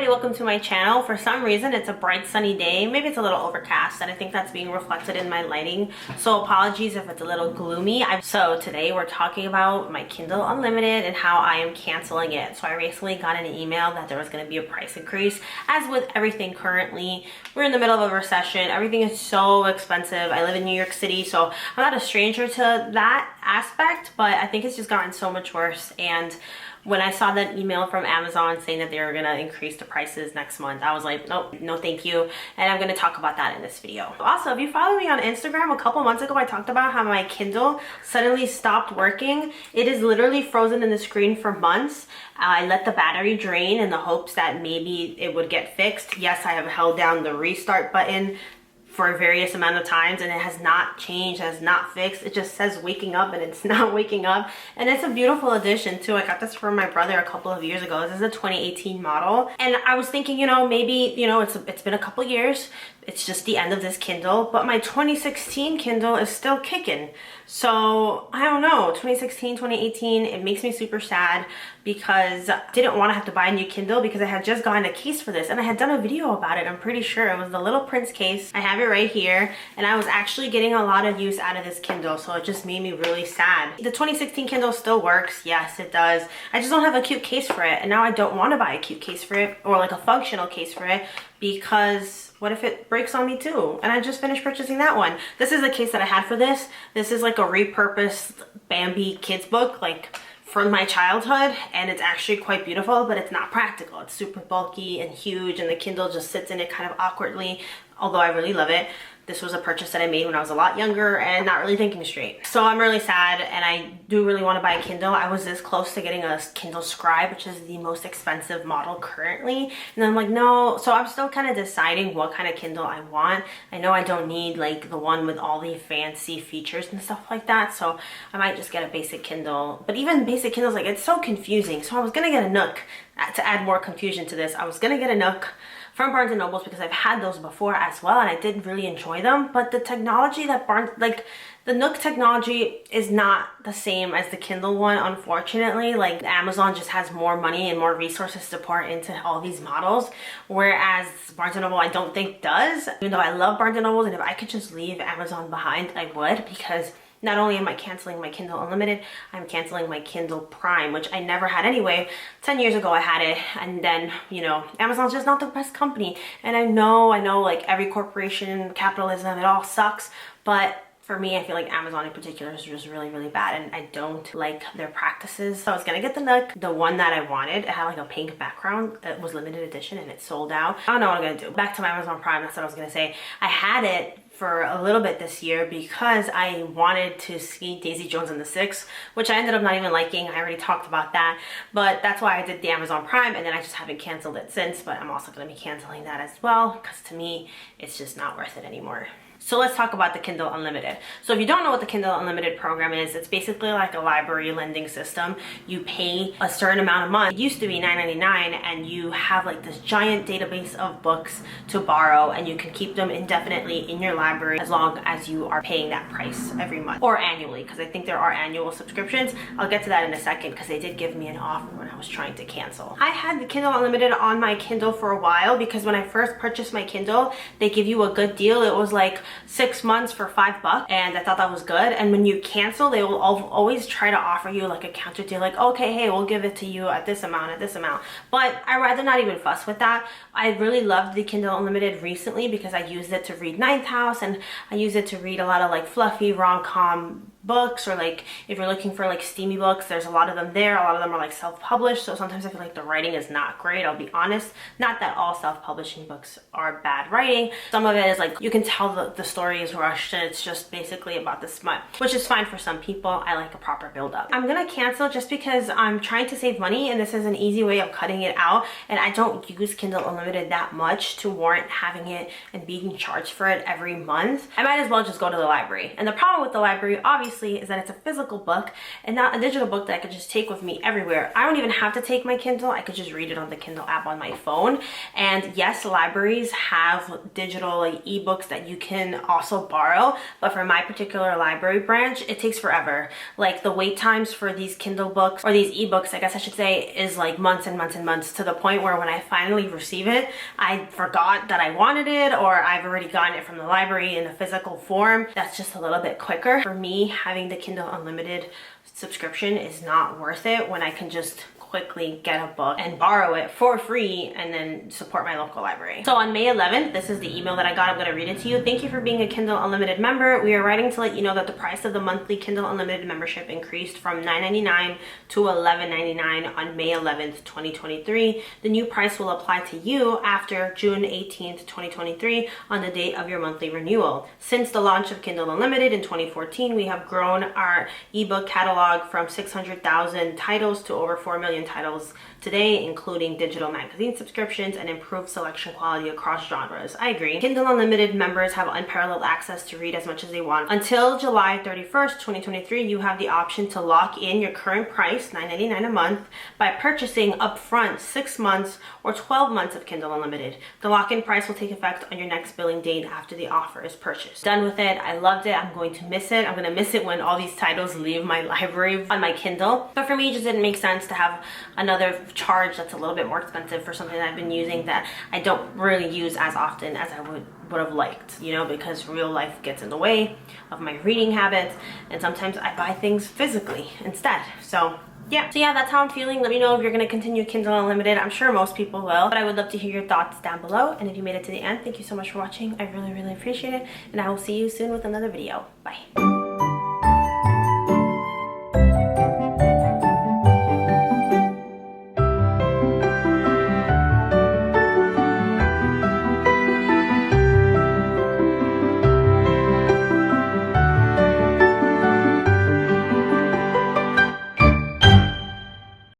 everybody, welcome to my channel. For some reason it's a bright sunny day, maybe it's a little overcast, and I think that's being reflected in my lighting, so apologies if it's a little gloomy. So today we're talking about my Kindle Unlimited and how I am canceling it. So I recently got an email that there was going to be a price increase. As with everything currently, we're in the middle of a recession, everything is so expensive. I live in New York City, so I'm not a stranger to that aspect, but I think it's just gotten so much worse. And when I saw that email from Amazon saying that they were gonna increase the prices next month, I was like, nope, no thank you. And I'm gonna talk about that in this video. Also, if you follow me on Instagram, a couple months ago I talked about how my Kindle suddenly stopped working. It is literally frozen in the screen for months. I let the battery drain in the hopes that maybe it would get fixed. Yes, I have held down the restart button for various amount of times and it has not changed, has not fixed. It just says waking up and it's not waking up. And it's a beautiful addition too. I got this from my brother a couple of years ago. This is a 2018 model. And I was thinking, maybe, it's been a couple years. It's just the end of this Kindle, but my 2016 Kindle is still kicking. So I don't know, 2016, 2018, it makes me super sad because I didn't want to have to buy a new Kindle because I had just gotten a case for this and I had done a video about it. I'm pretty sure it was the Little Prince case. I have it right here and I was actually getting a lot of use out of this Kindle, so it just made me really sad. The 2016 Kindle still works, yes it does. I just don't have a cute case for it, and now I don't want to buy a cute case for it or like a functional case for it because what if it breaks on me too? And I just finished purchasing that one. This is the case that I had for this. This is like a repurposed Bambi kids book, like from my childhood, and it's actually quite beautiful, but it's not practical. It's super bulky and huge, and the Kindle just sits in it kind of awkwardly, although I really love it. This was a purchase that I made when I was a lot younger and not really thinking straight. So I'm really sad and I do really want to buy a Kindle. I was this close to getting a Kindle Scribe, which is the most expensive model currently. And I'm like, no. So I'm still kind of deciding what kind of Kindle I want. I know I don't need like the one with all the fancy features and stuff like that. So I might just get a basic Kindle. But even basic Kindles, like, it's so confusing. So I was going to get a Nook to add more confusion to this. I was going to get a Nook from Barnes & Nobles because I've had those before as well and I did really enjoy them, but the technology that the Nook technology is not the same as the Kindle one, unfortunately. Like, Amazon just has more money and more resources to pour into all these models, whereas Barnes & Noble I don't think does. Even though I love Barnes & Nobles, and if I could just leave Amazon behind, I would, because not only am I canceling my Kindle Unlimited, I'm canceling my Kindle Prime, which I never had anyway. 10 years ago I had it, and then, Amazon's just not the best company. And I know like every corporation, capitalism, it all sucks, but for me, I feel like Amazon in particular is just really, really bad and I don't like their practices. So I was gonna get the Nook, the one that I wanted. It had like a pink background. It was limited edition and it sold out. I don't know what I'm gonna do. Back to my Amazon Prime, that's what I was gonna say. I had it for a little bit this year because I wanted to see Daisy Jones and the Six, which I ended up not even liking. I already talked about that, but that's why I did the Amazon Prime, and then I just haven't canceled it since, but I'm also going to be canceling that as well because to me, it's just not worth it anymore. So let's talk about the Kindle Unlimited. So if you don't know what the Kindle Unlimited program is, it's basically like a library lending system. You pay a certain amount a month. It used to be $9.99 and you have like this giant database of books to borrow and you can keep them indefinitely in your library as long as you are paying that price every month or annually, because I think there are annual subscriptions. I'll get to that in a second because they did give me an offer when I was trying to cancel. I had the Kindle Unlimited on my Kindle for a while because when I first purchased my Kindle, they give you a good deal. It was like 6 months for $5 and I thought that was good. And when you cancel, they will always try to offer you like a counter deal, like, okay, hey, we'll give it to you at this amount, but I rather not even fuss with that. I really loved the Kindle Unlimited recently because I used it to read Ninth House and I use it to read a lot of like fluffy rom-com books, or like if you're looking for like steamy books, there's a lot of them there. A lot of them are like self-published, so sometimes I feel like the writing is not great, I'll be honest. Not that all self-publishing books are bad writing. Some of it is like you can tell the story is rushed and it's just basically about the smut, which is fine for some people. I like a proper build-up. I'm gonna cancel just because I'm trying to save money and this is an easy way of cutting it out, and I don't use Kindle Unlimited that much to warrant having it and being charged for it every month. I might as well just go to the library. And the problem with the library obviously obviously, is that it's a physical book and not a digital book that I could just take with me everywhere. I don't even have to take my Kindle. I could just read it on the Kindle app on my phone. And yes, libraries have digital ebooks that you can also borrow, but for my particular library branch, it takes forever. Like the wait times for these Kindle books, or these ebooks, I guess I should say, is like months and months and months, to the point where when I finally receive it, I forgot that I wanted it, or I've already gotten it from the library in a physical form. That's just a little bit quicker. For me, having the Kindle Unlimited subscription is not worth it when I can just quickly get a book and borrow it for free and then support my local library. So on May 11th, this is the email that I got. I'm going to read it to you. Thank you for being a Kindle Unlimited member. We are writing to let you know that the price of the monthly Kindle Unlimited membership increased from $9.99 to $11.99 on May 11th, 2023. The new price will apply to you after June 18th, 2023 on the date of your monthly renewal. Since the launch of Kindle Unlimited in 2014, we have grown our ebook catalog from 600,000 titles to over 4 million titles today, including digital magazine subscriptions and improved selection quality across genres. I agree. Kindle Unlimited members have unparalleled access to read as much as they want. Until July 31st, 2023, you have the option to lock in your current price, $9.99 a month, by purchasing upfront 6 months or 12 months of Kindle Unlimited. The lock-in price will take effect on your next billing date after the offer is purchased. Done with it. I loved it. I'm going to miss it. I'm going to miss it when all these titles leave my library on my Kindle. But for me, it just didn't make sense to have another charge that's a little bit more expensive for something that I've been using that I don't really use as often as I would have liked, you know, because real life gets in the way of my reading habits, and sometimes I buy things physically instead. So yeah, that's how I'm feeling. Let me know if you're going to continue Kindle Unlimited. I'm sure most people will, but I would love to hear your thoughts down below. And if you made it to the end, thank you so much for watching. I really, really appreciate it, and I will see you soon with another video. Bye.